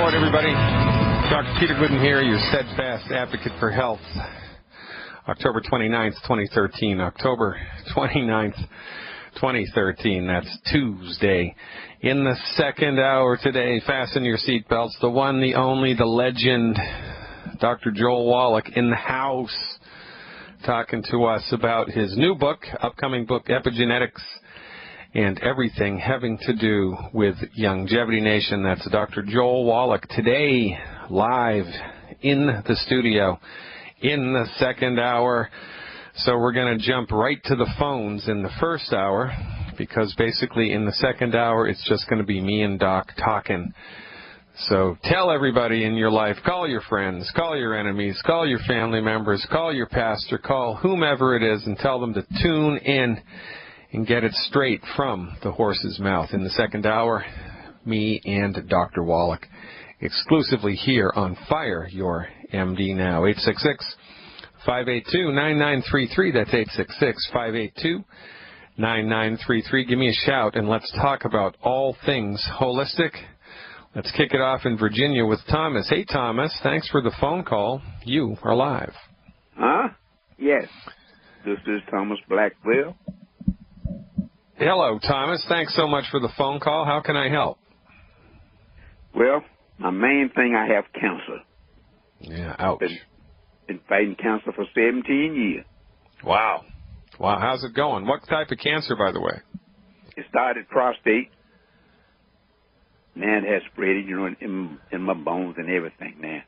Lord, everybody. Dr. Peter Glidden here, your steadfast advocate for health. October 29th, 2013. October 29th, 2013. That's Tuesday. In the second hour today, fasten your seatbelts. The one, the only, the legend, Dr. Joel Wallach in the house, talking to us about his new book, upcoming book, Epigenetics, and everything having to do with Longevity Nation. That's Dr. Joel Wallach today, live in the studio in the second hour. So we're going to jump right to the phones in the first hour, because basically in the second hour it's just going to be me and Doc talking. So tell everybody in your life, call your friends, call your enemies, call your family members, call your pastor, call whomever it is, and tell them to tune in and get it straight from the horse's mouth. In the second hour, me and Dr. Wallach, exclusively here on Fire Your MD Now. 866-582-9933. That's 866-582-9933. Give me a shout and let's talk about all things holistic. Let's kick it off in Virginia with Thomas. Hey, Thomas, thanks for the phone call. You are live. Huh? Yes. This is Thomas Blackwell. Hello, Thomas. Thanks so much for the phone call. How can I help? Well, my main thing, I have cancer. Yeah, ouch. Been fighting cancer for 17 years. Wow. Wow, how's it going? What type of cancer, by the way? It started prostate. Man, it has spread, in my bones and everything, man.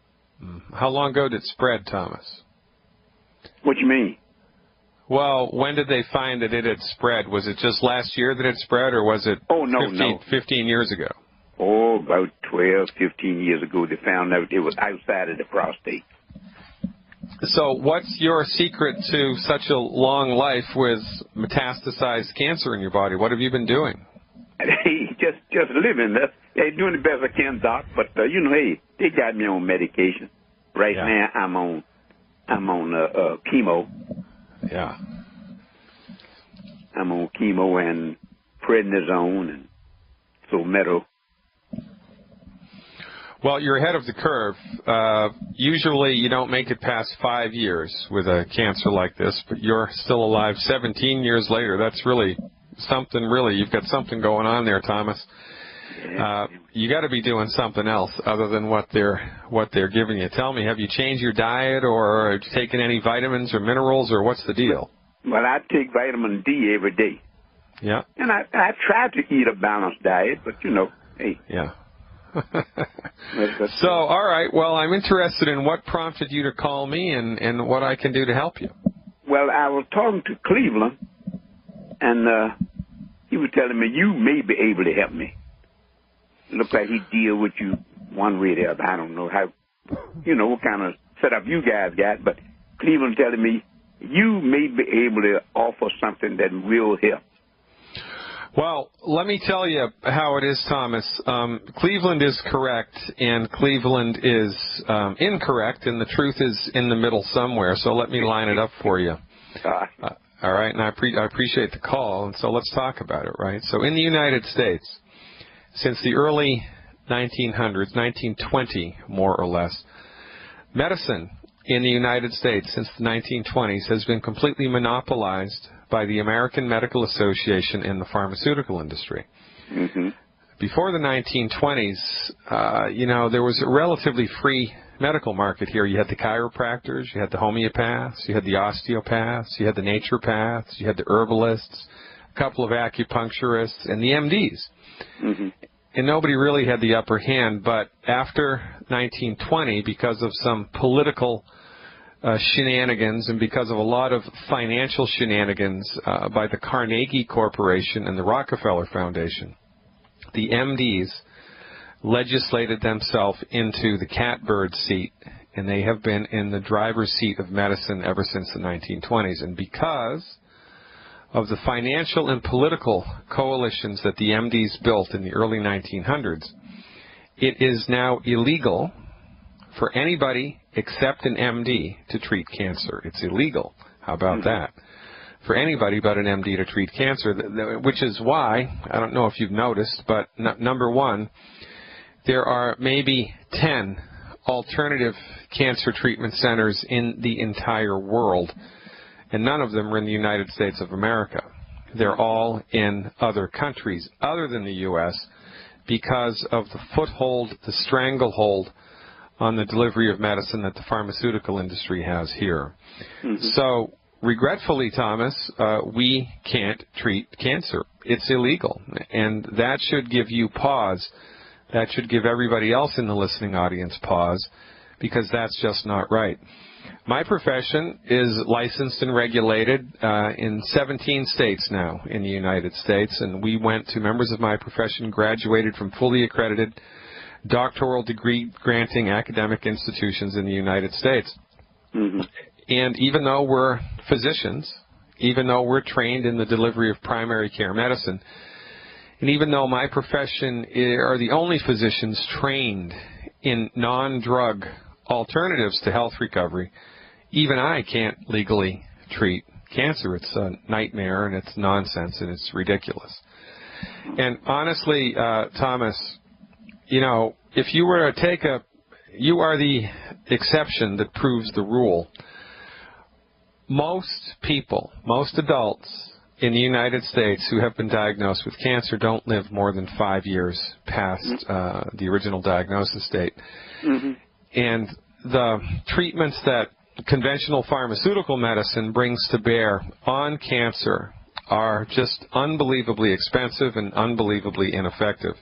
How long ago did it spread, Thomas? What you mean? Well, when did they find that it had spread? Was it just last year that it spread, or was it 15 years ago? Oh, about 12, 15 years ago, they found out it was outside of the prostate. So what's your secret to such a long life with metastasized cancer in your body? What have you been doing? Hey, just living. Hey, doing the best I can, Doc. But, hey, they got me on medication. Right now, I'm on chemo. Yeah. I'm on chemo and prednisone and Solmeto. Well, you're ahead of the curve. Usually you don't make it past 5 years with a cancer like this, but you're still alive 17 years later. That's really something, really. You've got something going on there, Thomas. You got to be doing something else other than what they're giving you. Tell me, have you changed your diet, or have you taken any vitamins or minerals, or what's the deal? Well, I take vitamin D every day. Yeah. And I try to eat a balanced diet, but, hey. Yeah. So, all right. Well, I'm interested in what prompted you to call me and what I can do to help you. Well, I was talking to Cleveland, and he was telling me you may be able to help me. It looks like he deal with you one way or the other. I don't know how, what kind of setup you guys got, but Cleveland telling me you may be able to offer something that will help. Well, let me tell you how it is, Thomas. Cleveland is correct, and Cleveland is incorrect, and the truth is in the middle somewhere. So let me line it up for you. All right, and I appreciate the call, and so let's talk about it, right? So in the United States, since the early 1900s, 1920 more or less, medicine in the United States since the 1920s has been completely monopolized by the American Medical Association and the pharmaceutical industry. Mm-hmm. Before the 1920s, there was a relatively free medical market here. You had the chiropractors, you had the homeopaths, you had the osteopaths, you had the naturopaths, you had the herbalists, a couple of acupuncturists, and the MDs. Mm-hmm. And nobody really had the upper hand, but after 1920, because of some political shenanigans and because of a lot of financial shenanigans by the Carnegie Corporation and the Rockefeller Foundation, the MDs legislated themselves into the catbird seat, and they have been in the driver's seat of medicine ever since the 1920s. And because of the financial and political coalitions that the MDs built in the early 1900s, it is now illegal for anybody except an MD to treat cancer. It's illegal. How about that? For anybody but an MD to treat cancer, which is why, I don't know if you've noticed, but number one, there are maybe 10 alternative cancer treatment centers in the entire world, and none of them are in the United States of America. They're all in other countries other than the U.S. because of the foothold, the stranglehold on the delivery of medicine that the pharmaceutical industry has here. So, regretfully, Thomas, we can't treat cancer. It's illegal, and that should give you pause. That should give everybody else in the listening audience pause, because that's just not right. My profession is licensed and regulated in 17 states now in the United States, and we went to members of my profession, graduated from fully accredited doctoral degree granting academic institutions in the United States. And even though we're physicians, even though we're trained in the delivery of primary care medicine, and even though my profession are the only physicians trained in non-drug alternatives to health recovery, even I can't legally treat cancer. It's a nightmare, and it's nonsense, and it's ridiculous. And honestly, Thomas, you know, if you were to take you are the exception that proves the rule. Most people, most adults in the United States who have been diagnosed with cancer don't live more than 5 years past the original diagnosis date. And the treatments that conventional pharmaceutical medicine brings to bear on cancer are just unbelievably expensive and unbelievably ineffective.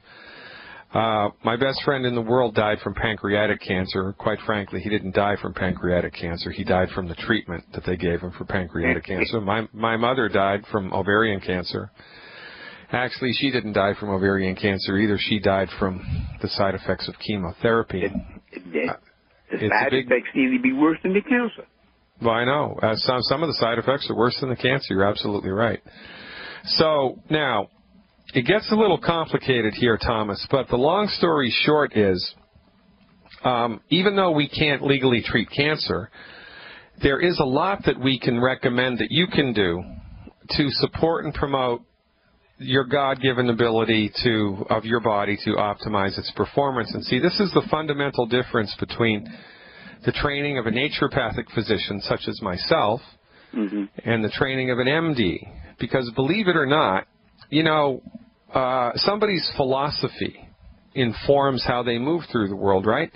My best friend in the world died from pancreatic cancer. Quite frankly, he didn't die from pancreatic cancer. He died from the treatment that they gave him for pancreatic cancer. My mother died from ovarian cancer. Actually, she didn't die from ovarian cancer either. She died from the side effects of chemotherapy. The side effects seem to be worse than the cancer. Well, I know. Some of the side effects are worse than the cancer. You're absolutely right. So, now, it gets a little complicated here, Thomas, but the long story short is, even though we can't legally treat cancer, there is a lot that we can recommend that you can do to support and promote your God-given ability of your body to optimize its performance. And see, this is the fundamental difference between the training of a naturopathic physician such as myself and the training of an MD. Because believe it or not, you know, somebody's philosophy informs how they move through the world, right?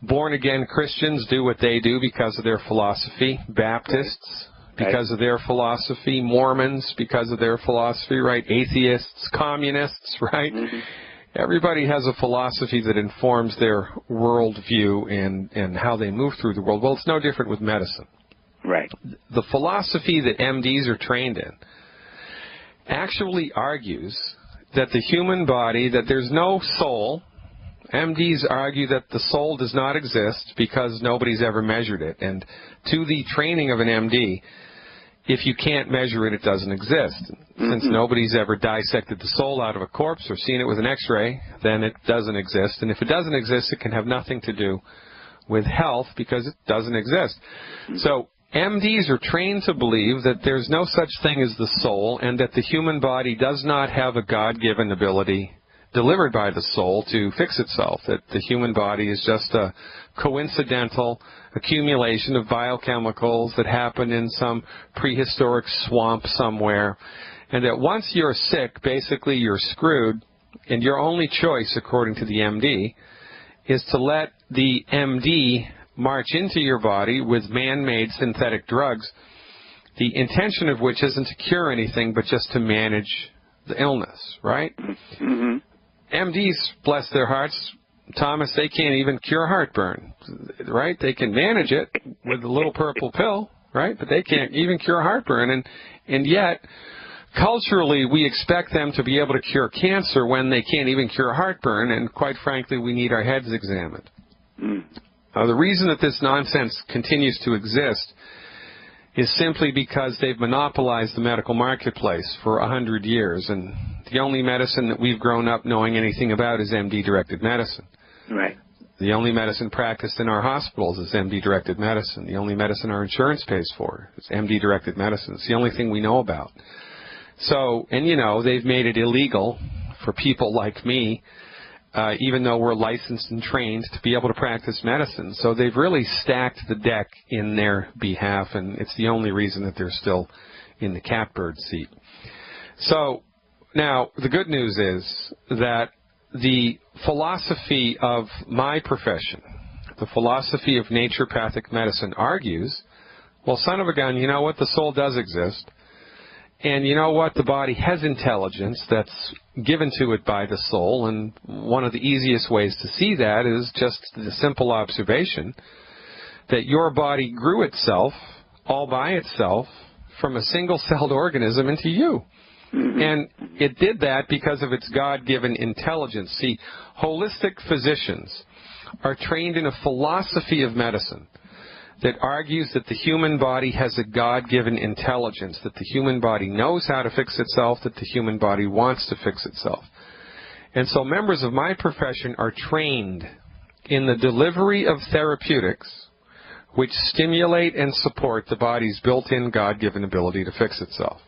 Born-again Christians do what they do because of their philosophy. Baptists, because of their philosophy. Mormons, because of their philosophy, right? Atheists, communists, right? Everybody has a philosophy that informs their worldview and how they move through the world. Well, it's no different with medicine. Right. The philosophy that MDs are trained in actually argues that the human body, that there's no soul. MDs argue that the soul does not exist because nobody's ever measured it. And to the training of an MD, if you can't measure it, it doesn't exist. Since nobody's ever dissected the soul out of a corpse or seen it with an X-ray, then it doesn't exist. And if it doesn't exist, it can have nothing to do with health because it doesn't exist. So MDs are trained to believe that there's no such thing as the soul and that the human body does not have a God-given ability delivered by the soul to fix itself, that the human body is just a coincidental accumulation of biochemicals that happen in some prehistoric swamp somewhere, and that once you're sick, basically you're screwed, and your only choice, according to the MD, is to let the MD march into your body with man-made synthetic drugs, the intention of which isn't to cure anything but just to manage the illness, right? MDs, bless their hearts, Thomas, they can't even cure heartburn, right? They can manage it with a little purple pill, right? But they can't even cure heartburn. And yet, culturally, we expect them to be able to cure cancer when they can't even cure heartburn, and quite frankly, we need our heads examined. The reason that this nonsense continues to exist is simply because they've monopolized the medical marketplace for 100 years, and the only medicine that we've grown up knowing anything about is MD-directed medicine. Right. The only medicine practiced in our hospitals is MD-directed medicine. The only medicine our insurance pays for is MD-directed medicine. It's the only thing we know about. So, and you know, they've made it illegal for people like me even though we're licensed and trained to be able to practice medicine. So they've really stacked the deck in their behalf, and it's the only reason that they're still in the catbird seat. So now the good news is that the philosophy of my profession, the philosophy of naturopathic medicine, argues, well, son of a gun, you know what? The soul does exist. And you know what? The body has intelligence that's given to it by the soul. And one of the easiest ways to see that is just the simple observation that your body grew itself all by itself from a single-celled organism into you. And it did that because of its God-given intelligence. See, holistic physicians are trained in a philosophy of medicine that argues that the human body has a God-given intelligence, that the human body knows how to fix itself, that the human body wants to fix itself. And so members of my profession are trained in the delivery of therapeutics which stimulate and support the body's built-in God-given ability to fix itself.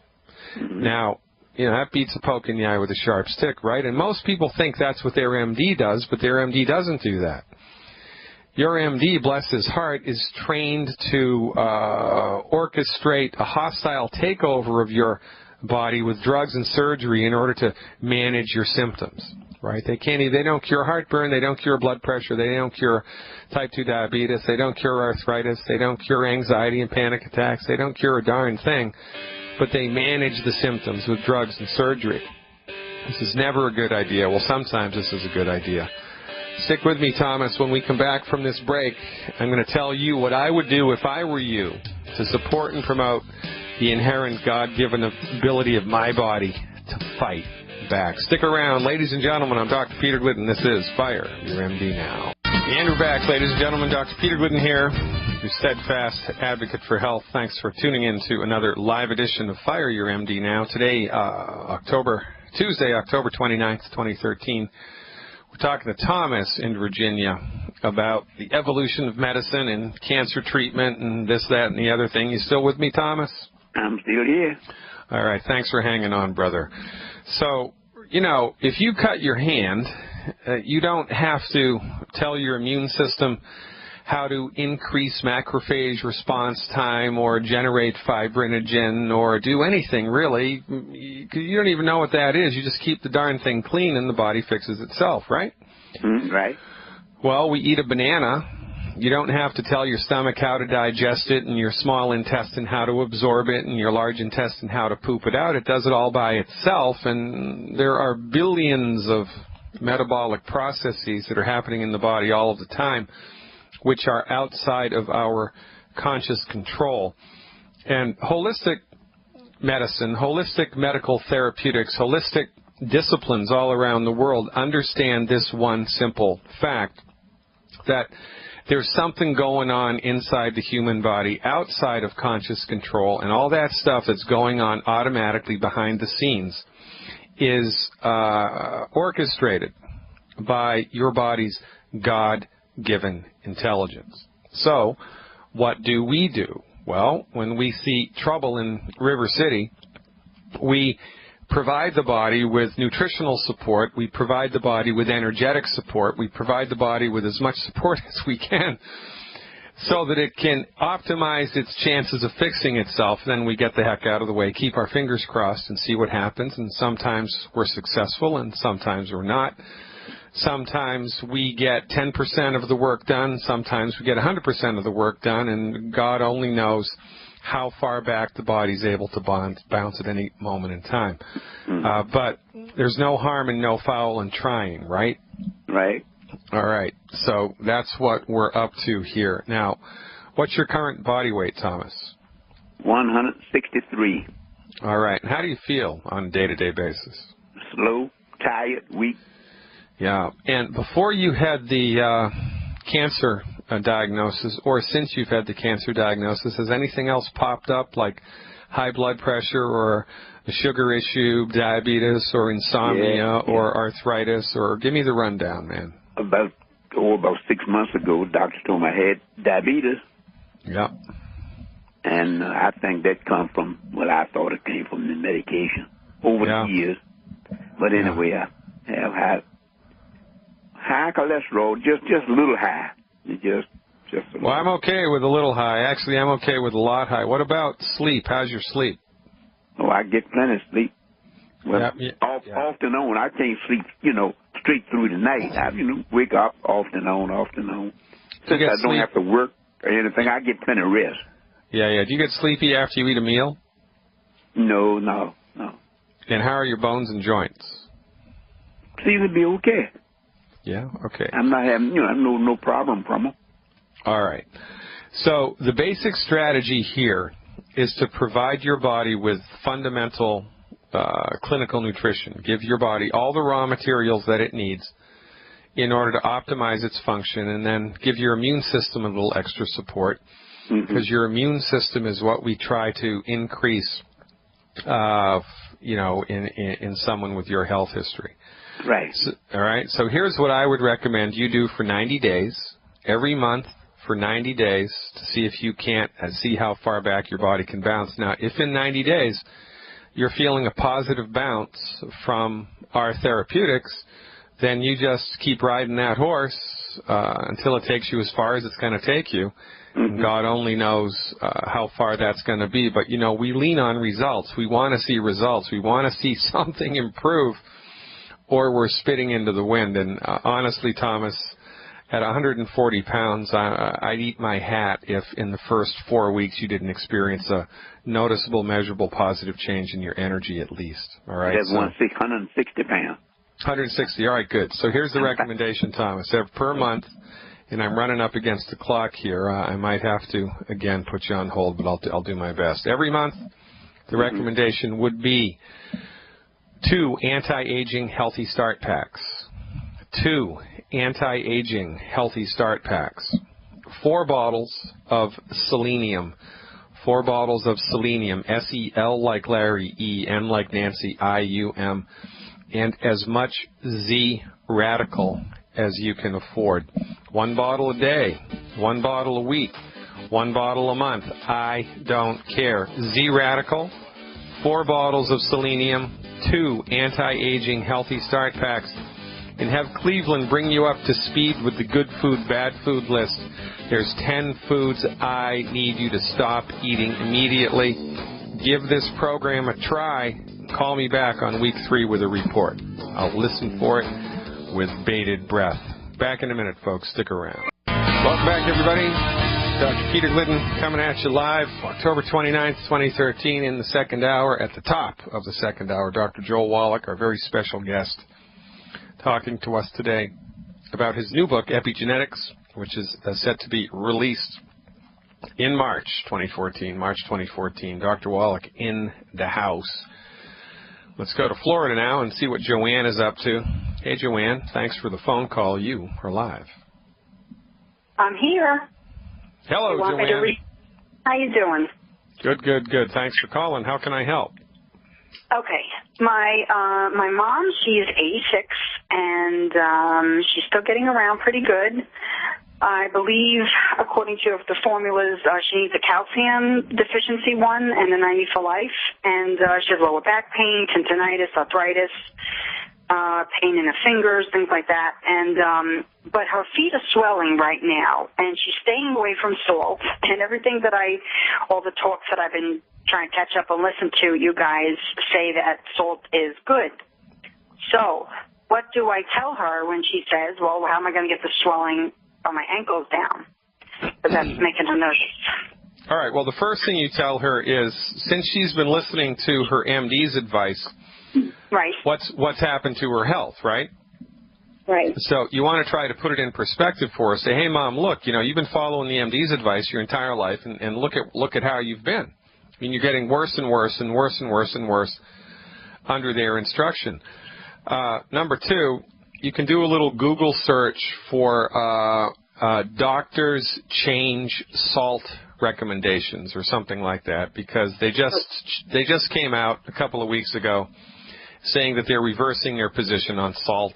Now, you know, that beats a poke in the eye with a sharp stick, right? And most people think that's what their MD does, but their MD doesn't do that. Your MD, bless his heart, is trained to orchestrate a hostile takeover of your body with drugs and surgery in order to manage your symptoms, right? They don't cure heartburn, they don't cure blood pressure, they don't cure type 2 diabetes, they don't cure arthritis, they don't cure anxiety and panic attacks, they don't cure a darn thing, but they manage the symptoms with drugs and surgery. This is never a good idea. Well, sometimes this is a good idea. Stick with me, Thomas. When we come back from this break, I'm going to tell you what I would do if I were you to support and promote the inherent God-given ability of my body to fight back. Stick around. Ladies and gentlemen, I'm Dr. Peter Glidden. This is Fire Your MD Now. And we're back, ladies and gentlemen. Dr. Peter Glidden here, your steadfast advocate for health. Thanks for tuning in to another live edition of Fire Your MD Now. Today, Tuesday, October 29th, 2013. We're talking to Thomas in Virginia about the evolution of medicine and cancer treatment and this, that, and the other thing. You still with me, Thomas? I'm still here. All right. Thanks for hanging on, brother. So, you know, if you cut your hand, you don't have to tell your immune system how to increase macrophage response time or generate fibrinogen or do anything, really. You don't even know what that is. You just keep the darn thing clean and the body fixes itself, right? Right. Well, we eat a banana. You don't have to tell your stomach how to digest it and your small intestine how to absorb it and your large intestine how to poop it out. It does it all by itself, and there are billions of metabolic processes that are happening in the body all of the time which are outside of our conscious control. And holistic medicine, holistic medical therapeutics, holistic disciplines all around the world understand this one simple fact, that there's something going on inside the human body outside of conscious control, and all that stuff that's going on automatically behind the scenes is orchestrated by your body's God-given intelligence. So, what do? Well, when we see trouble in River City, we provide the body with nutritional support, we provide the body with energetic support, we provide the body with as much support as we can so that it can optimize its chances of fixing itself. Then we get the heck out of the way, keep our fingers crossed and see what happens, and sometimes we're successful and sometimes we're not. Sometimes we get 10% of the work done, sometimes we get 100% of the work done, and God only knows how far back the body's able to bounce at any moment in time. But there's no harm and no foul in trying, right? Right. All right. So that's what we're up to here. Now, what's your current body weight, Thomas? 163. All right. And how do you feel on a day-to-day basis? Slow, tired, weak. Yeah. And before you had the cancer diagnosis, or since you've had the cancer diagnosis, has anything else popped up, like high blood pressure or a sugar issue, diabetes or insomnia or arthritis? Or give me the rundown, man. About 6 months ago, doctor told me I had diabetes. Yeah. And I think that come from, well, I thought it came from the medication over the years. But anyway, I have had high cholesterol, just a little high. Just a little. Well, I'm okay with a little high. Actually, I'm okay with a lot high. What about sleep? How's your sleep? Oh, I get plenty of sleep. Well, off and on. I can't sleep, straight through the night. I, wake up off and on. Since I don't have to work or anything, I get plenty of rest. Yeah. Do you get sleepy after you eat a meal? No. And how are your bones and joints? Seem to be okay. Yeah, okay. I'm not having, no problem from them. All right. So the basic strategy here is to provide your body with fundamental clinical nutrition. Give your body all the raw materials that it needs in order to optimize its function, and then give your immune system a little extra support, because your immune system is what we try to increase, in someone with your health history. Right. So, all right. So here's what I would recommend you do for 90 days, every month for 90 days, to see if you can't see how far back your body can bounce. Now, if in 90 days you're feeling a positive bounce from our therapeutics, then you just keep riding that horse until it takes you as far as it's going to take you. God only knows how far that's going to be. But, we lean on results. We want to see results. We want to see something improve, or we're spitting into the wind. And honestly, Thomas, at 140 pounds, I'd eat my hat if in the first 4 weeks you didn't experience a noticeable, measurable, positive change in your energy at least. All right? That's 160 pounds. 160. All right, good. So here's the recommendation, Thomas. Per month, and I'm running up against the clock here. I might have to, again, put you on hold, but I'll do my best. Every month, the recommendation would be 2 anti-aging healthy start packs. 2 anti-aging healthy start packs. 4 bottles of selenium. 4 bottles of selenium. S-E-L like Larry, E-N like Nancy, I-U-M. And as much Z-Radical as you can afford. 1 bottle a day, 1 bottle a week, 1 bottle a month. I don't care. Z-Radical, 4 bottles of selenium, 2 anti-aging healthy start packs, and have Cleveland bring you up to speed with the good food, bad food list. There's 10 foods I need you to stop eating immediately. Give this program a try. Call me back on week 3 with a report. I'll listen for it with bated breath. Back in a minute, folks. Stick around. Welcome back, everybody. Dr. Peter Glidden coming at you live October 29th, 2013 in the second hour. At the top of the second hour, Dr. Joel Wallach, our very special guest, talking to us today about his new book, Epigenetics, which is set to be released in March 2014. Dr. Wallach in the house. Let's go to Florida now and see what Joanne is up to. Hey, Joanne, thanks for the phone call. You are live. I'm here. Hello, Joanne. How you doing? Good. Thanks for calling. How can I help? Okay. My mom, she's 86, and she's still getting around pretty good. I believe, according to the formulas, she needs a calcium deficiency one and a 90 for life. And she has lower back pain, tendinitis, arthritis, pain in her fingers, things like that. And but her feet are swelling right now, and she's staying away from salt. And everything that all the talks that I've been trying to catch up and listen to, you guys say that salt is good. So what do I tell her when she says, well, how am I going to get the swelling on my ankles down? But that's making her nervous. All right. Well, the first thing you tell her is, since she's been listening to her MD's advice, right? What's happened to her health, right? Right. So you want to try to put it in perspective for her. Say, hey, Mom, look, you've been following the MD's advice your entire life, and look at how you've been. I mean, you're getting worse and worse and worse and worse and worse under their instruction. Number 2, you can do a little Google search for doctors change salt recommendations or something like that, because they just came out a couple of weeks ago saying that they're reversing their position on salt.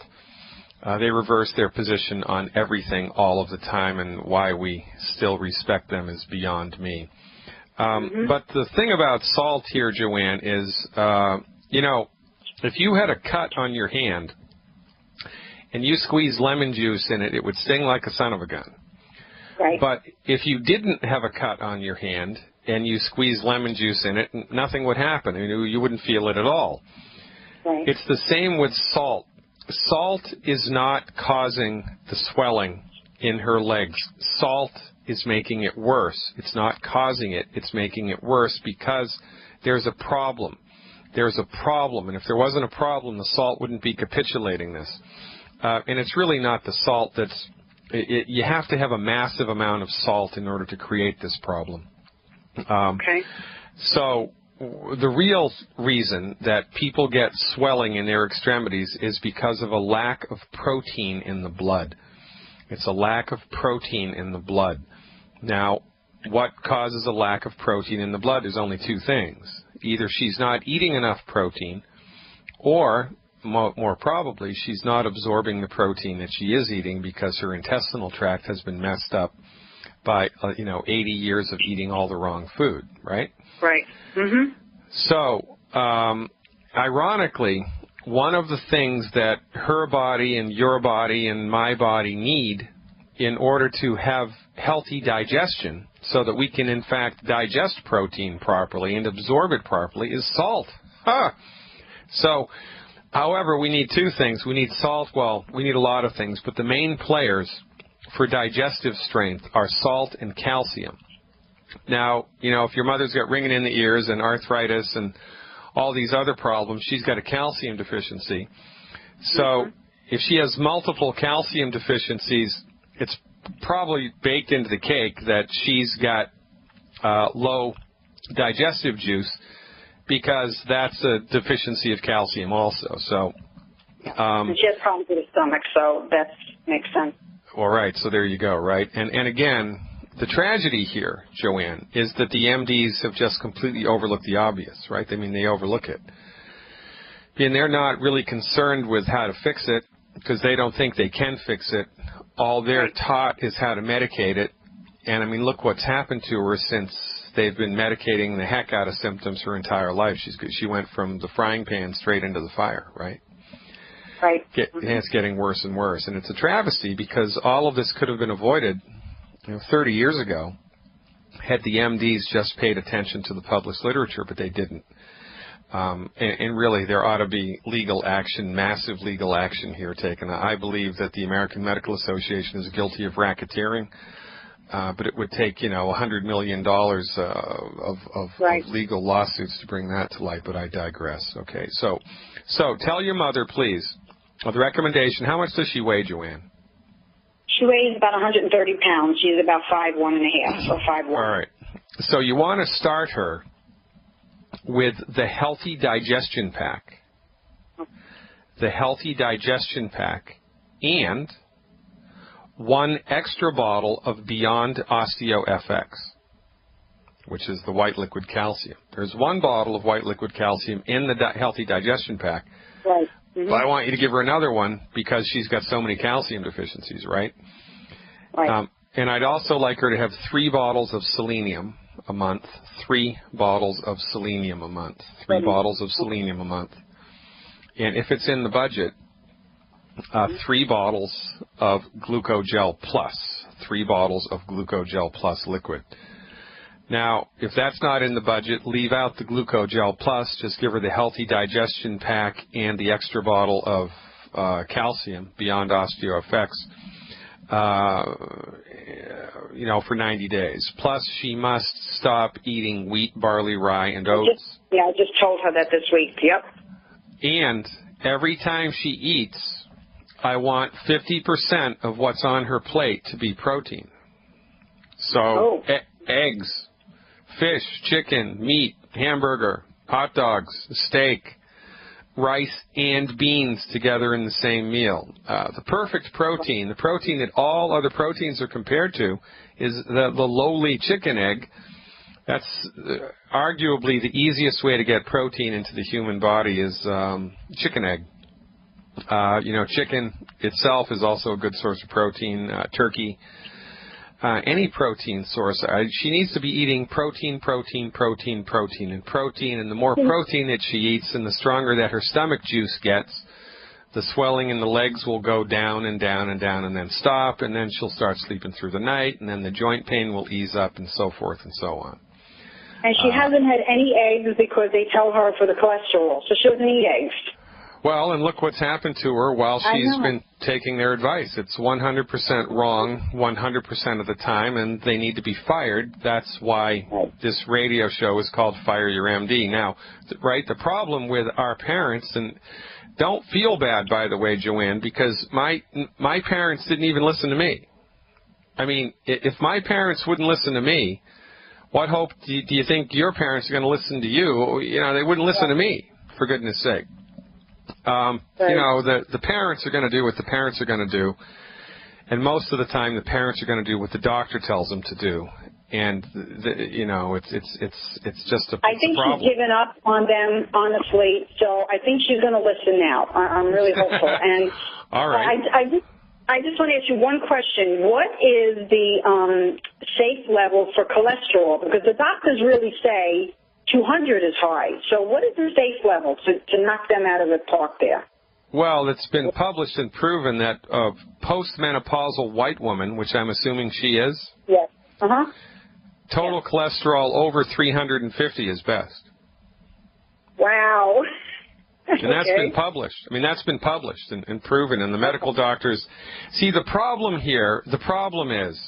They reverse their position on everything all of the time, and why we still respect them is beyond me. But the thing about salt here, Joanne, is, if you had a cut on your hand and you squeeze lemon juice in it, it would sting like a son of a gun. Right. But if you didn't have a cut on your hand and you squeeze lemon juice in it, nothing would happen. You wouldn't feel it at all. Right. It's the same with salt. Salt is not causing the swelling in her legs. Salt is making it worse. It's not causing it. It's making it worse because there's a problem. There's a problem. And if there wasn't a problem, the salt wouldn't be capitulating this. And it's really not the salt that's... you have to have a massive amount of salt in order to create this problem. Okay. So the real reason that people get swelling in their extremities is because of a lack of protein in the blood. It's a lack of protein in the blood. Now, what causes a lack of protein in the blood? There's only two things. Either she's not eating enough protein, or more probably she's not absorbing the protein that she is eating because her intestinal tract has been messed up by 80 years of eating all the wrong food, right? Right. Mm-hmm. So, ironically, one of the things that her body and your body and my body need in order to have healthy digestion so that we can, in fact, digest protein properly and absorb it properly is salt. So, however, we need two things. We need salt. Well, we need a lot of things, but the main players for digestive strength are salt and calcium. Now, if your mother's got ringing in the ears and arthritis and all these other problems, she's got a calcium deficiency. So if she has multiple calcium deficiencies, it's probably baked into the cake that she's got low digestive juice, because that's a deficiency of calcium also. So, and she has problems with the stomach, so that makes sense. All right, so there you go, right? And again, the tragedy here, Joanne, is that the MDs have just completely overlooked the obvious, right? I mean, they overlook it. And they're not really concerned with how to fix it because they don't think they can fix it. All they're taught is how to medicate it. And, I mean, look what's happened to her since they've been medicating the heck out of symptoms her entire life. She went from the frying pan straight into the fire, right? Right. And it's getting worse and worse. And it's a travesty because all of this could have been avoided 30 years ago had the MDs just paid attention to the published literature, but they didn't. And really, there ought to be legal action, massive legal action here taken. I believe that the American Medical Association is guilty of racketeering, but it would take, $100 million of legal lawsuits to bring that to light, but I digress. Okay, so tell your mother, please, the recommendation. How much does she weigh, Joanne? She weighs about 130 pounds. She's about 5'1.5" or 5'1". All right. So you want to start her with the Healthy Digestion Pack. The Healthy Digestion Pack and one extra bottle of Beyond Osteo FX, which is the white liquid calcium. There's one bottle of white liquid calcium in the Healthy Digestion Pack. Right. But I want you to give her another one because she's got so many calcium deficiencies, right? Right. And I'd also like her to have 3 bottles of selenium a month, 3 bottles of selenium a month, 3 bottles of selenium a month. And if it's in the budget, 3 bottles of Glucogel Plus, 3 bottles of Glucogel Plus liquid. Now, if that's not in the budget, leave out the Glucogel Plus. Just give her the Healthy Digestion Pack and the extra bottle of calcium, Beyond Osteo FX, for 90 days. Plus, she must stop eating wheat, barley, rye, and oats. I just told her that this week. Yep. And every time she eats, I want 50% of what's on her plate to be protein. So, eggs, fish, chicken, meat, hamburger, hot dogs, steak, rice, and beans together in the same meal. The perfect protein, the protein that all other proteins are compared to, is the lowly chicken egg. That's arguably the easiest way to get protein into the human body is chicken egg. Chicken itself is also a good source of protein. Turkey. Any protein source. She needs to be eating protein, and protein. And the more protein that she eats and the stronger that her stomach juice gets, the swelling in the legs will go down and down and down and then stop, and then she'll start sleeping through the night, and then the joint pain will ease up and so forth and so on. And she hasn't had any eggs because they tell her for the cholesterol, so she doesn't eat eggs. Well, and look what's happened to her while she's been taking their advice. It's 100% wrong 100% of the time, and they need to be fired. That's why this radio show is called Fire Your MD. Now, right, the problem with our parents, and don't feel bad, by the way, Joanne, because my parents didn't even listen to me. I mean, if my parents wouldn't listen to me, what hope do you think your parents are going to listen to you? You know, they wouldn't listen to me, for goodness sake. You know, the parents are going to do what the parents are going to do, and most of the time the parents are going to do what the doctor tells them to do. And you know, it's just a problem. I think she's given up on them, honestly. So I think she's going to listen now. I'm really hopeful. And all right. I just want to ask you one question. What is the safe level for cholesterol? Because the doctors really say 200 is high. So what is the safe level to knock them out of the park there? Well, it's been published and proven that a postmenopausal white woman, which I'm assuming she is, yes, total cholesterol over 350 is best. Wow. And that's been published. I mean, that's been published and proven. And the medical doctors see the problem here. The problem is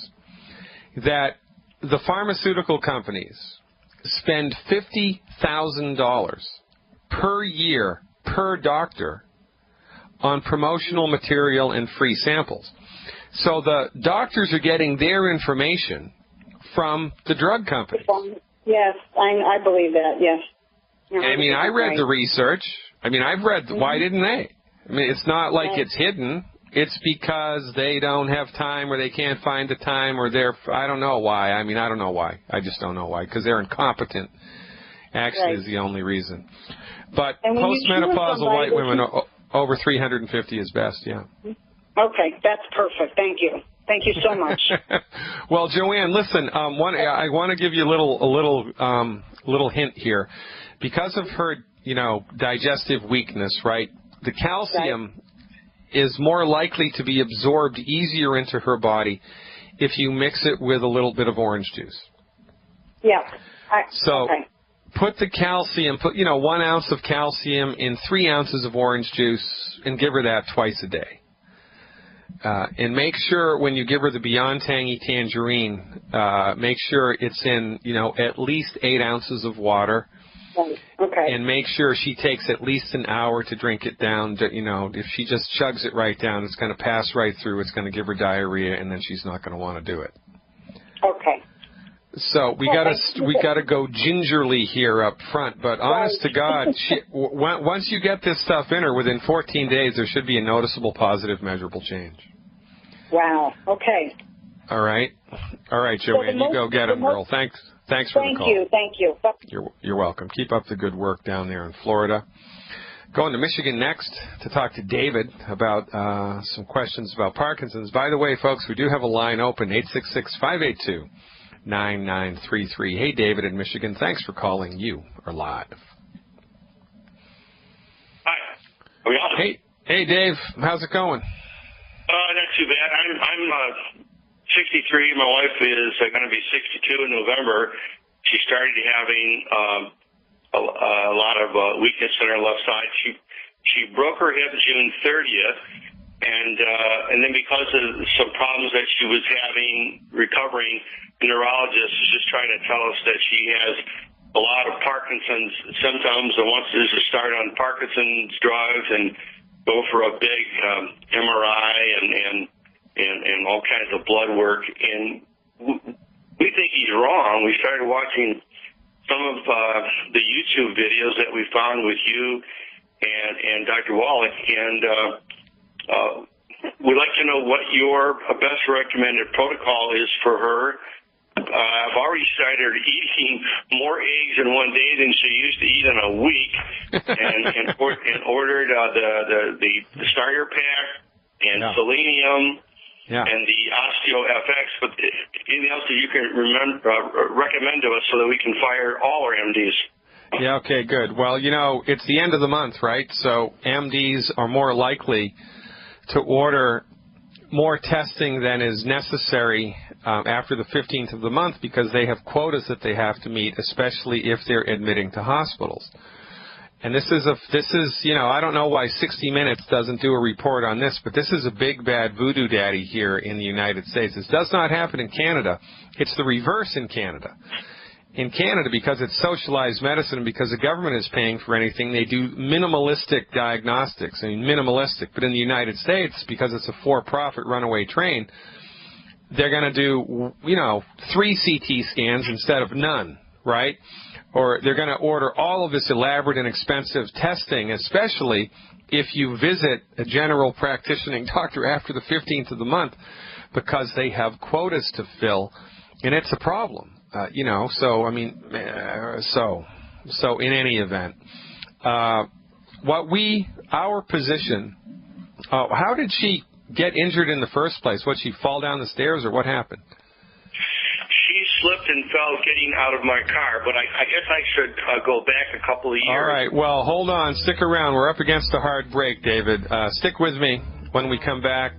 that the pharmaceutical companies spend $50,000 per year per doctor on promotional material and free samples. So the doctors are getting their information from the drug companies. Yes, I believe that, yes. I mean, I read the research. I mean, I've read, why didn't they? I mean, it's not like it's hidden. It's because they don't have time or they can't find the time or I don't know why. I mean, I don't know why. I just don't know why. Because they're incompetent, actually, is the only reason. But postmenopausal white women over 350 is best, yeah. Okay, that's perfect. Thank you. Thank you so much. Well, Joanne, listen, I want to give you a little hint here. Because of her, you know, digestive weakness, right, the calcium is more likely to be absorbed easier into her body if you mix it with a little bit of orange juice. Yeah. Put the calcium, 1 ounce of calcium in 3 ounces of orange juice and give her that twice a day. And make sure when you give her the Beyond Tangy Tangerine, make sure it's in, at least 8 ounces of water. Okay. And make sure she takes at least an hour to drink it down. If she just chugs it right down, it's going to pass right through. It's going to give her diarrhea, and then she's not going to want to do it. Okay. So we gotta go gingerly here up front. But honest to God, once you get this stuff in her, within 14 days, there should be a noticeable, positive, measurable change. Wow. Okay. All right, Joanne, you go get him, girl. Thanks for the call. Thank you. You're welcome. Keep up the good work down there in Florida. Going to Michigan next to talk to David about some questions about Parkinson's. By the way, folks, we do have a line open, 866-582-9933. Hey, David in Michigan, thanks for calling. You are live. Hi. Are we on? Hey, Dave. How's it going? Not too bad. I'm 63. My wife is going to be 62 in November. She started having a lot of weakness in her left side. She broke her hip June 30th, and then because of some problems that she was having recovering, the neurologist is just trying to tell us that she has a lot of Parkinson's symptoms and wants us to start on Parkinson's drugs and go for a big MRI and all kinds of blood work. And we think he's wrong. We started watching some of the YouTube videos that we found with you and Dr. Wallach, and we'd like to know what your best recommended protocol is for her. I've already started eating more eggs in one day than she used to eat in a week, and ordered the starter pack and selenium and the Osteo FX. But anything else that you can recommend to us so that we can fire all our MDs? Yeah, okay, good. Well, it's the end of the month, right? So MDs are more likely to order more testing than is necessary after the 15th of the month because they have quotas that they have to meet, especially if they're admitting to hospitals. And this is, I don't know why 60 Minutes doesn't do a report on this, but this is a big bad voodoo daddy here in the United States. This does not happen in Canada. It's the reverse in Canada. In Canada, because it's socialized medicine and because the government is paying for anything, they do minimalistic diagnostics. I mean, minimalistic. But in the United States, because it's a for-profit runaway train, they're going to do, 3 CT scans instead of none, right? Or they're going to order all of this elaborate and expensive testing, especially if you visit a general practicing doctor after the 15th of the month, because they have quotas to fill, and it's a problem, So in any event, our position. How did she get injured in the first place? What, she fall down the stairs, or what happened? She slipped and fell getting out of my car, but I guess I should go back a couple of years. All right. Well, hold on. Stick around. We're up against a hard break, David. Stick with me. When we come back,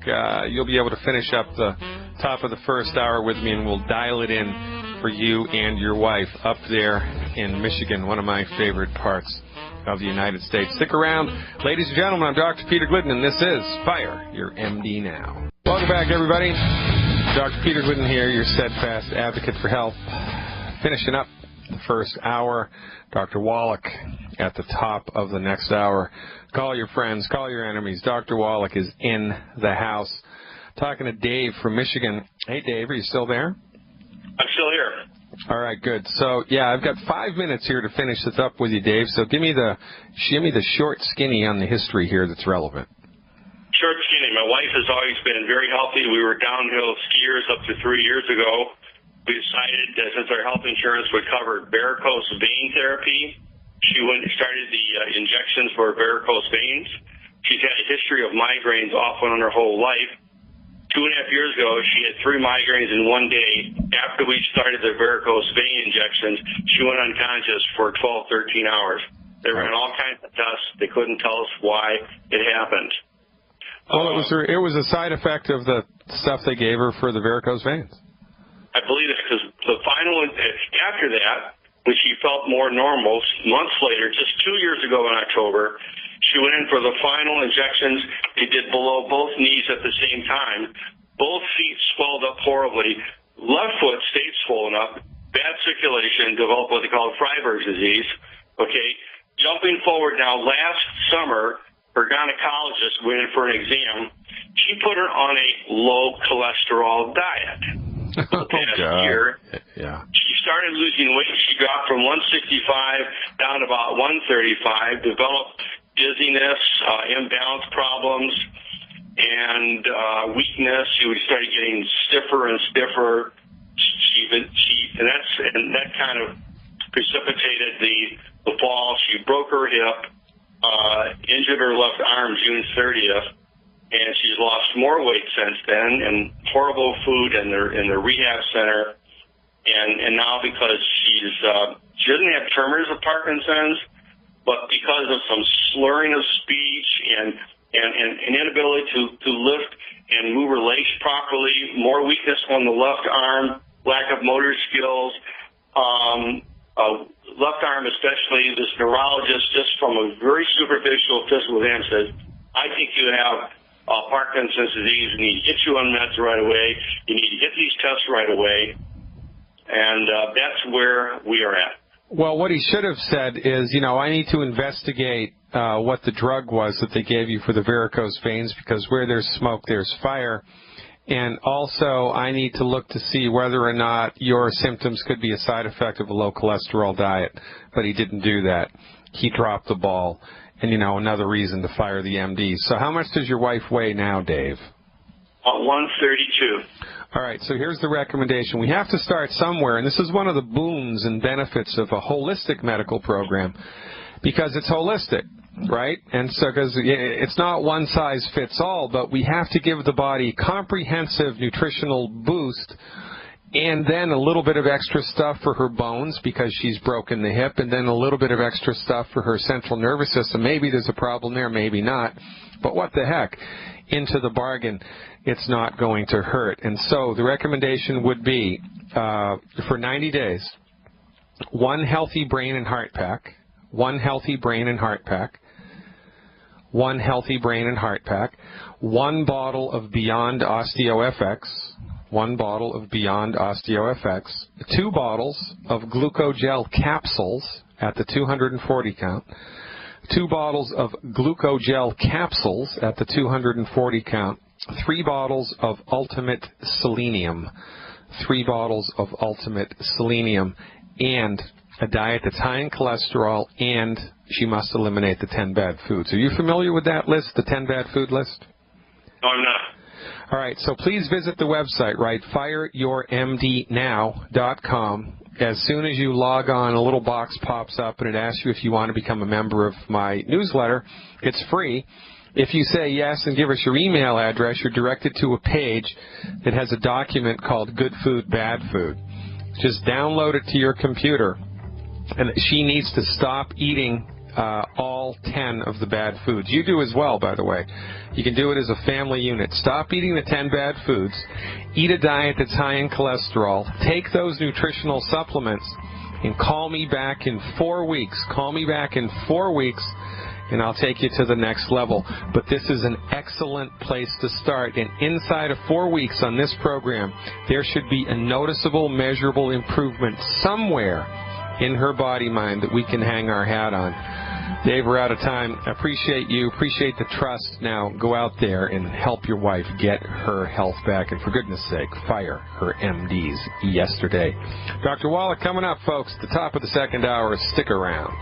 you'll be able to finish up the top of the first hour with me, and we'll dial it in for you and your wife up there in Michigan, one of my favorite parts of the United States. Stick around. Ladies and gentlemen, I'm Dr. Peter Glidden, and this is Fire Your MD Now. Welcome back, everybody. Dr. Peter Glidden here, your steadfast advocate for health. Finishing up the first hour. Dr. Wallach at the top of the next hour. Call your friends, call your enemies. Dr. Wallach is in the house. Talking to Dave from Michigan. Hey, Dave, are you still there? I'm still here. All right, good. So, yeah, I've got 5 minutes here to finish this up with you, Dave. So give me the short, skinny on the history here that's relevant. Short, skinny. My wife has always been very healthy. We were downhill skiers up to 3 years ago. We decided that since our health insurance would cover varicose vein therapy, she went and started the injections for varicose veins. She's had a history of migraines off and on her whole life. 2.5 years ago, she had 3 migraines in one day. After we started the varicose vein injections, she went unconscious for 12, 13 hours. They ran all kinds of tests. They couldn't tell us why it happened. Well, it was a side effect of the stuff they gave her for the varicose veins. I believe that because the final, after that, when she felt more normal, months later, just 2 years ago in October, she went in for the final injections. They did below both knees at the same time. Both feet swelled up horribly. Left foot stayed swollen up. Bad circulation, developed what they call Freiberg's disease. Okay, jumping forward now, last summer, her gynecologist went in for an exam. She put her on a low cholesterol diet. Oh, God. Year, yeah. she started losing weight. She dropped from 165 down to about 135, developed dizziness, imbalance problems, and weakness. She started getting stiffer and stiffer. And that kind of precipitated the fall. She broke her hip, injured her left arm June 30th. And she's lost more weight since then, and horrible food in the rehab center. And now because she doesn't have tremors of Parkinson's, but because of some slurring of speech and inability to lift and move her legs properly, more weakness on the left arm, lack of motor skills, left arm especially, this neurologist, just from a very superficial physical exam says, I think you have Parkinson's disease. We need to get you on meds right away. You need to get these tests right away. And that's where we are at. Well, what he should have said is, I need to investigate what the drug was that they gave you for the varicose veins, because where there's smoke, there's fire. And also, I need to look to see whether or not your symptoms could be a side effect of a low cholesterol diet. But he didn't do that. He dropped the ball. And, another reason to fire the MD. So how much does your wife weigh now, Dave? 132. All right, so here's the recommendation. We have to start somewhere, and this is one of the boons and benefits of a holistic medical program, because it's holistic, right? And so because it's not one size fits all, but we have to give the body a comprehensive nutritional boost and then a little bit of extra stuff for her bones because she's broken the hip, and then a little bit of extra stuff for her central nervous system. Maybe there's a problem there, maybe not. But what the heck? Into the bargain, it's not going to hurt. And so the recommendation would be for 90 days, 1 healthy brain and heart pack, 1 healthy brain and heart pack, 1 healthy brain and heart pack, 1 bottle of Beyond OsteoFX, 1 bottle of Beyond OsteoFX, 2 bottles of glucogel capsules at the 240 count, 2 bottles of glucogel capsules at the 240 count, 3 bottles of Ultimate Selenium, 3 bottles of Ultimate Selenium, and a diet that's high in cholesterol, and she must eliminate the 10 bad foods. Are you familiar with that list, the 10 bad food list? No, I'm not. All right, so please visit the website, right, fireyourmdnow.com. As soon as you log on, a little box pops up, and it asks you if you want to become a member of my newsletter. It's free. If you say yes and give us your email address, you're directed to a page that has a document called Good Food, Bad Food. Just download it to your computer, and she needs to stop eating all 10 of the bad foods. You do as well, by the way. You can do it as a family unit. Stop eating the 10 bad foods. Eat a diet that's high in cholesterol. Take those nutritional supplements and call me back in 4 weeks. Call me back in 4 weeks, and I'll take you to the next level. But this is an excellent place to start. And inside of 4 weeks on this program, there should be a noticeable, measurable improvement somewhere in her body-mind that we can hang our hat on. Dave, we're out of time. I appreciate you. Appreciate the trust. Now go out there and help your wife get her health back. And for goodness sake, fire her MDs yesterday. Dr. Wallach coming up, folks. The top of the second hour. Stick around.